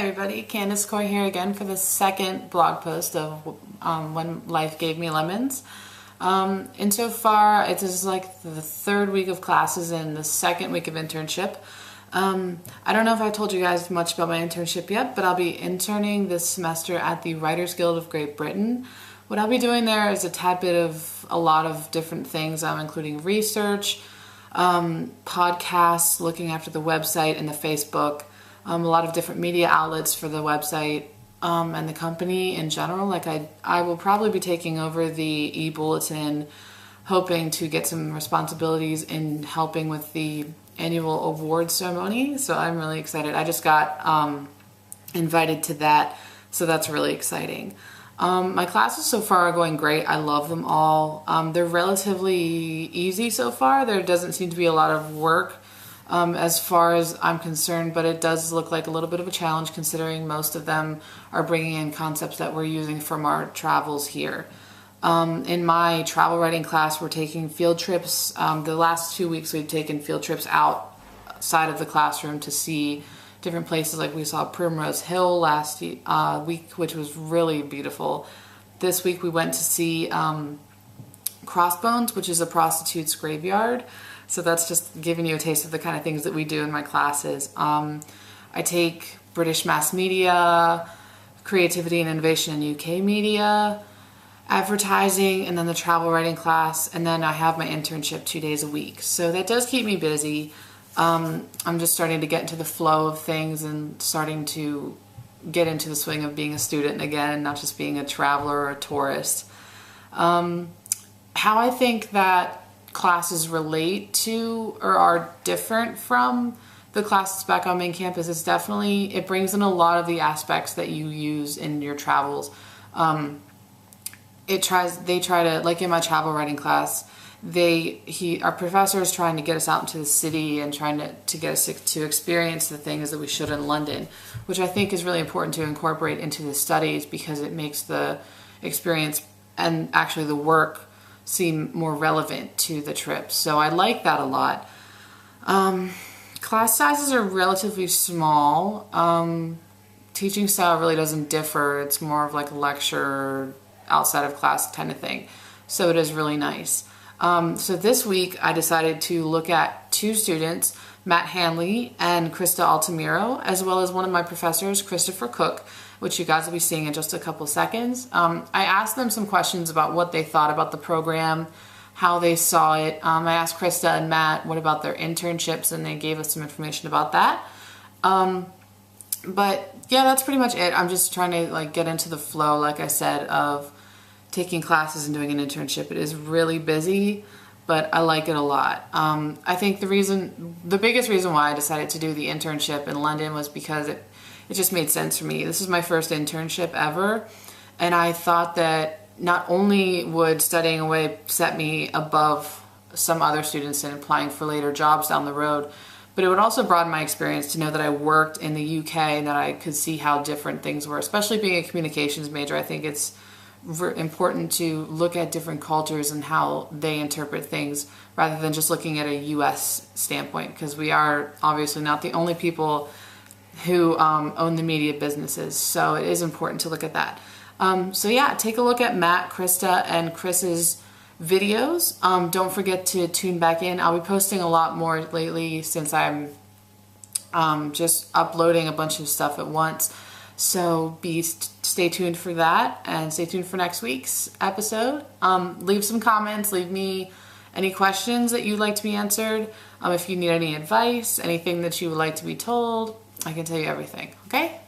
everybody, Candace Coy here again for the second blog post of When Life Gave Me Lemons. And so far, it is like the third week of classes and the second week of internship. I don't know if I told you guys much about my internship yet, but I'll be interning this semester at the Writers Guild of Great Britain. What I'll be doing there is a tad bit of a lot of different things, including research, podcasts, looking after the website and the Facebook, a lot of different media outlets for the website, and the company in general. Like I will probably be taking over the e-bulletin, hoping to get some responsibilities in helping with the annual award ceremony. So I'm really excited. I just got invited to that, so that's really exciting. My classes so far are going great. I love them all. They're relatively easy so far. There doesn't seem to be a lot of work as far as I'm concerned, but it does look like a little bit of a challenge considering most of them are bringing in concepts that we're using from our travels here. In my travel writing class, we're taking field trips. The last 2 weeks we've taken field trips outside of the classroom to see different places. Like we saw Primrose Hill last week, which was really beautiful. This week we went to see Crossbones, which is a prostitute's graveyard. So that's just giving you a taste of the kind of things that we do in my classes. I take British mass media, creativity and innovation in UK media, advertising, and then the travel writing class, and then I have my internship 2 days a week. So that does keep me busy. I'm just starting to get into the flow of things and starting to get into the swing of being a student again, not just being a traveler or a tourist. How I think that classes relate to or are different from the classes back on main campus is definitely, it brings in a lot of the aspects that you use in your travels. They try to, like in my travel writing class, our professor is trying to get us out into the city and trying to get us to experience the things that we should in London, which I think is really important to incorporate into the studies because it makes the experience and actually the work seem more relevant to the trip. So I like that a lot. Class sizes are relatively small. Teaching style really doesn't differ. It's more of like a lecture outside of class kind of thing. So it is really nice. So this week I decided to look at two students, Matt Hanley and Krista Altamiro, as well as one of my professors, Christopher Cook, which you guys will be seeing in just a couple seconds. I asked them some questions about what they thought about the program, how they saw it. I asked Krista and Matt what about their internships, and they gave us some information about that. But yeah, that's pretty much it. I'm just trying to get into the flow, like I said, of taking classes and doing an internship. It is really busy, but I like it a lot. I think the biggest reason why I decided to do the internship in London was because it just made sense for me. This is my first internship ever, and I thought that not only would studying away set me above some other students in applying for later jobs down the road, but it would also broaden my experience to know that I worked in the UK and that I could see how different things were. Especially being a communications major, I think it's important to look at different cultures and how they interpret things rather than just looking at a US standpoint, because we are obviously not the only people who own the media businesses, so it is important to look at that. So yeah, take a look at Matt, Krista, and Chris's videos. Don't forget to tune back in. I'll be posting a lot more lately since I'm just uploading a bunch of stuff at once. So stay tuned for that, and stay tuned for next week's episode. Leave some comments, leave me any questions that you'd like to be answered. If you need any advice, anything that you would like to be told, I can tell you everything, okay?